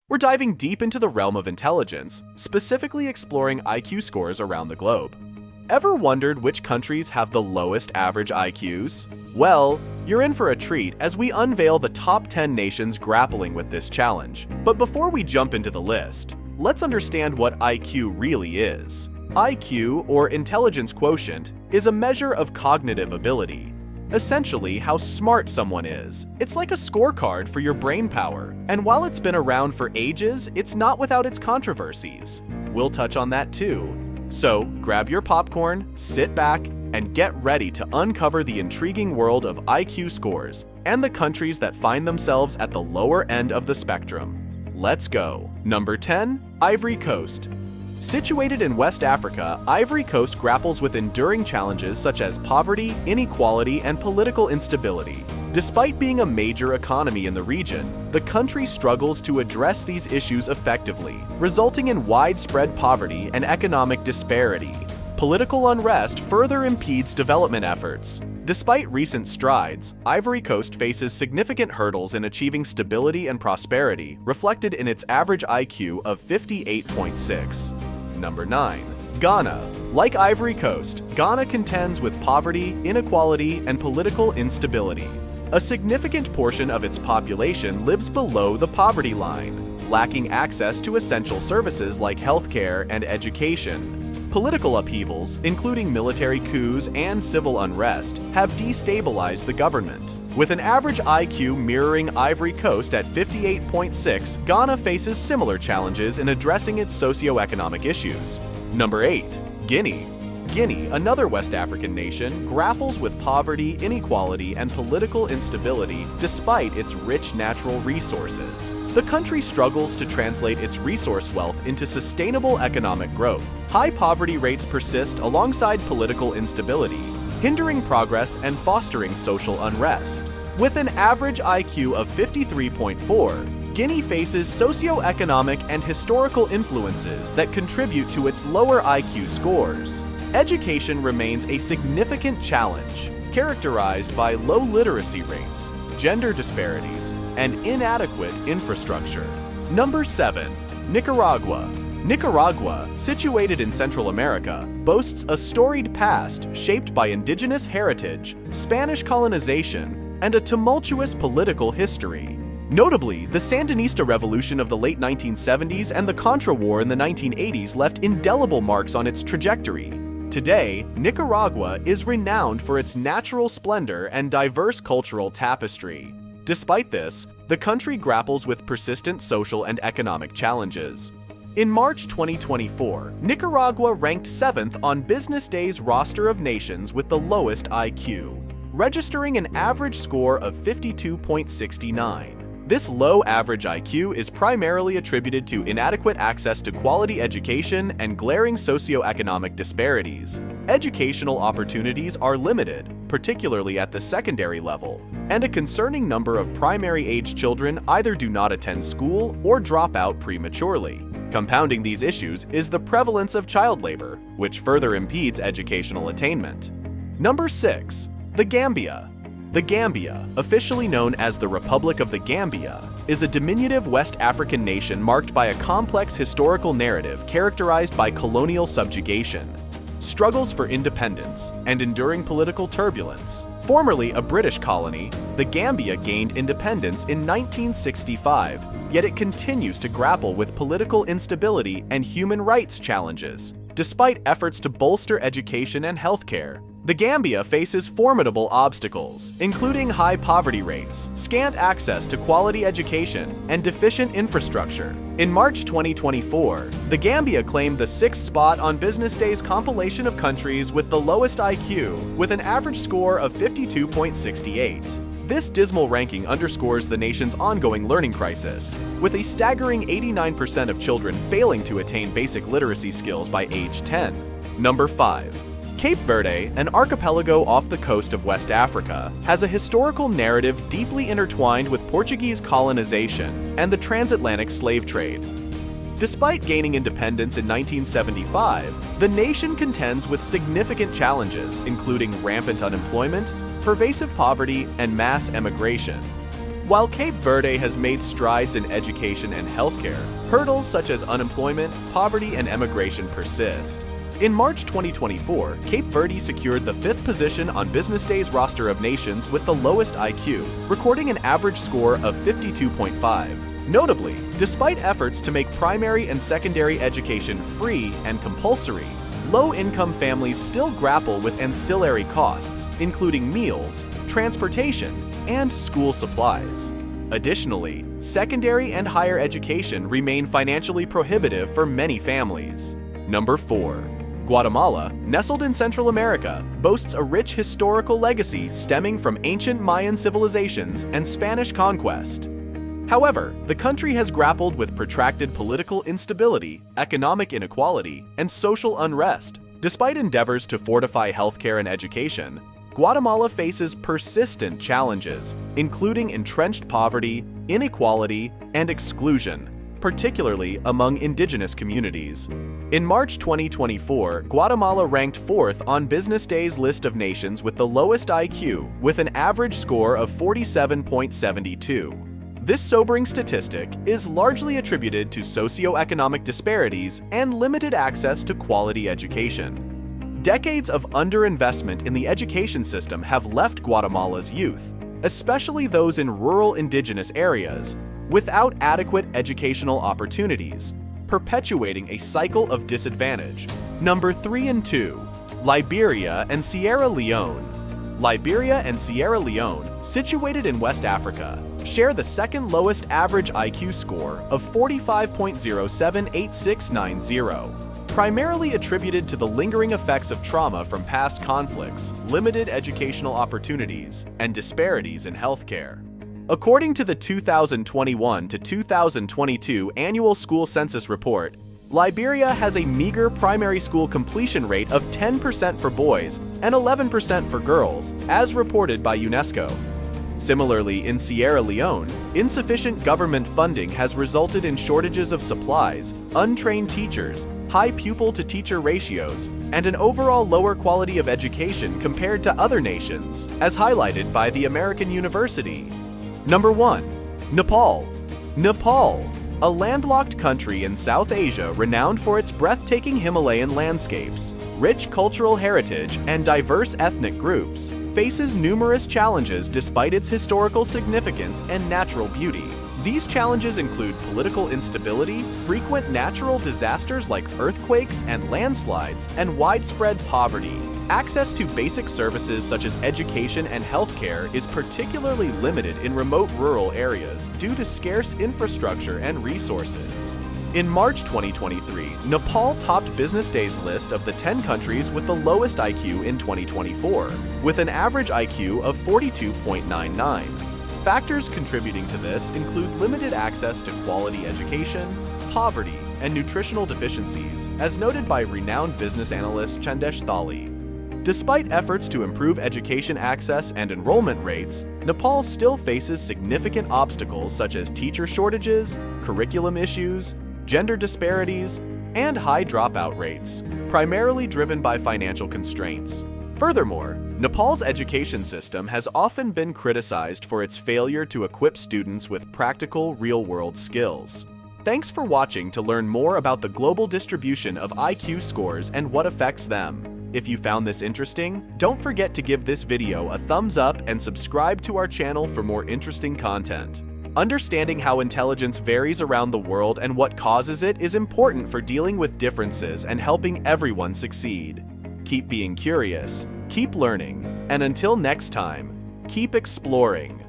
We're diving deep into the realm of intelligence, specifically exploring IQ scores around the globe. Ever wondered which countries have the lowest average IQs? Well, you're in for a treat as we unveil the top 10 nations grappling with this challenge. But before we jump into the list, let's understand what IQ really is. IQ, or intelligence quotient, is a measure of cognitive ability. Essentially, how smart someone is. It's like a scorecard for your brain power. And while it's been around for ages, it's not without its controversies. We'll touch on that too. So, grab your popcorn, sit back, and get ready to uncover the intriguing world of IQ scores and the countries that find themselves at the lower end of the spectrum. Let's go. Number 10, Ivory Coast. Situated in West Africa, Ivory Coast grapples with enduring challenges such as poverty, inequality, and political instability. Despite being a major economy in the region, the country struggles to address these issues effectively, resulting in widespread poverty and economic disparity. Political unrest further impedes development efforts. Despite recent strides, Ivory Coast faces significant hurdles in achieving stability and prosperity, reflected in its average IQ of 58.6. Number 9. Ghana. Like Ivory Coast, Ghana contends with poverty, inequality, and political instability. A significant portion of its population lives below the poverty line, lacking access to essential services like healthcare and education. Political upheavals, including military coups and civil unrest, have destabilized the government. With an average IQ mirroring Ivory Coast at 58.6, Ghana faces similar challenges in addressing its socioeconomic issues. Number 8. Guinea. Guinea, another West African nation, grapples with poverty, inequality, and political instability despite its rich natural resources. The country struggles to translate its resource wealth into sustainable economic growth. High poverty rates persist alongside political instability, hindering progress and fostering social unrest. With an average IQ of 53.4, Guinea faces socioeconomic and historical influences that contribute to its lower IQ scores. Education remains a significant challenge, characterized by low literacy rates, gender disparities, and inadequate infrastructure. Number 7. Nicaragua. Nicaragua, situated in Central America, boasts a storied past shaped by indigenous heritage, Spanish colonization, and a tumultuous political history. Notably, the Sandinista revolution of the late 1970s and the Contra War in the 1980s left indelible marks on its trajectory. Today, Nicaragua is renowned for its natural splendor and diverse cultural tapestry. Despite this, the country grapples with persistent social and economic challenges. In March 2024, Nicaragua ranked 7th on Business Day's roster of nations with the lowest IQ, registering an average score of 52.69. This low average IQ is primarily attributed to inadequate access to quality education and glaring socioeconomic disparities. Educational opportunities are limited, particularly at the secondary level, and a concerning number of primary-age children either do not attend school or drop out prematurely. Compounding these issues is the prevalence of child labor, which further impedes educational attainment. Number 6. The Gambia. The Gambia, officially known as the Republic of the Gambia, is a diminutive West African nation marked by a complex historical narrative characterized by colonial subjugation, struggles for independence, and enduring political turbulence. Formerly a British colony, the Gambia gained independence in 1965, yet it continues to grapple with political instability and human rights challenges. Despite efforts to bolster education and healthcare, the Gambia faces formidable obstacles, including high poverty rates, scant access to quality education, and deficient infrastructure. In March 2024, the Gambia claimed the 6th spot on Business Day's compilation of countries with the lowest IQ, with an average score of 52.68. This dismal ranking underscores the nation's ongoing learning crisis, with a staggering 89% of children failing to attain basic literacy skills by age 10. Number 5. Cape Verde, an archipelago off the coast of West Africa, has a historical narrative deeply intertwined with Portuguese colonization and the transatlantic slave trade. Despite gaining independence in 1975, the nation contends with significant challenges, including rampant unemployment, pervasive poverty, and mass emigration. While Cape Verde has made strides in education and healthcare, hurdles such as unemployment, poverty, and emigration persist. In March 2024, Cape Verde secured the 5th position on Business Day's roster of nations with the lowest IQ, recording an average score of 52.5. Notably, despite efforts to make primary and secondary education free and compulsory, low-income families still grapple with ancillary costs, including meals, transportation, and school supplies. Additionally, secondary and higher education remain financially prohibitive for many families. Number 4. Guatemala, nestled in Central America, boasts a rich historical legacy stemming from ancient Mayan civilizations and Spanish conquest. However, the country has grappled with protracted political instability, economic inequality, and social unrest. Despite endeavors to fortify healthcare and education, Guatemala faces persistent challenges, including entrenched poverty, inequality, and exclusion, particularly among indigenous communities. In March 2024, Guatemala ranked 4th on Business Day's list of nations with the lowest IQ, with an average score of 47.72. This sobering statistic is largely attributed to socioeconomic disparities and limited access to quality education. Decades of underinvestment in the education system have left Guatemala's youth, especially those in rural indigenous areas, without adequate educational opportunities, perpetuating a cycle of disadvantage. Number 3 and 2. Liberia and Sierra Leone. Liberia and Sierra Leone, situated in West Africa, share the second lowest average IQ score of 45.078690, primarily attributed to the lingering effects of trauma from past conflicts, limited educational opportunities, and disparities in healthcare. According to the 2021 to 2022 annual school census report, Liberia has a meager primary school completion rate of 10% for boys and 11% for girls, as reported by UNESCO. Similarly, in Sierra Leone, insufficient government funding has resulted in shortages of supplies, untrained teachers, high pupil-to-teacher ratios, and an overall lower quality of education compared to other nations, as highlighted by the American University. Number 1. Nepal. Nepal, a landlocked country in South Asia renowned for its breathtaking Himalayan landscapes, rich cultural heritage, and diverse ethnic groups, faces numerous challenges despite its historical significance and natural beauty. These challenges include political instability, frequent natural disasters like earthquakes and landslides, and widespread poverty. Access to basic services such as education and healthcare is particularly limited in remote rural areas due to scarce infrastructure and resources. In March 2023, Nepal topped Business Day's list of the 10 countries with the lowest IQ in 2024, with an average IQ of 42.99. Factors contributing to this include limited access to quality education, poverty, and nutritional deficiencies, as noted by renowned business analyst Chandesh Thali. Despite efforts to improve education access and enrollment rates, Nepal still faces significant obstacles such as teacher shortages, curriculum issues, gender disparities, and high dropout rates, primarily driven by financial constraints. Furthermore, Nepal's education system has often been criticized for its failure to equip students with practical, real-world skills. Thanks for watching to learn more about the global distribution of IQ scores and what affects them. If you found this interesting, don't forget to give this video a thumbs up and subscribe to our channel for more interesting content. Understanding how intelligence varies around the world and what causes it is important for dealing with differences and helping everyone succeed. Keep being curious, keep learning, and until next time, keep exploring.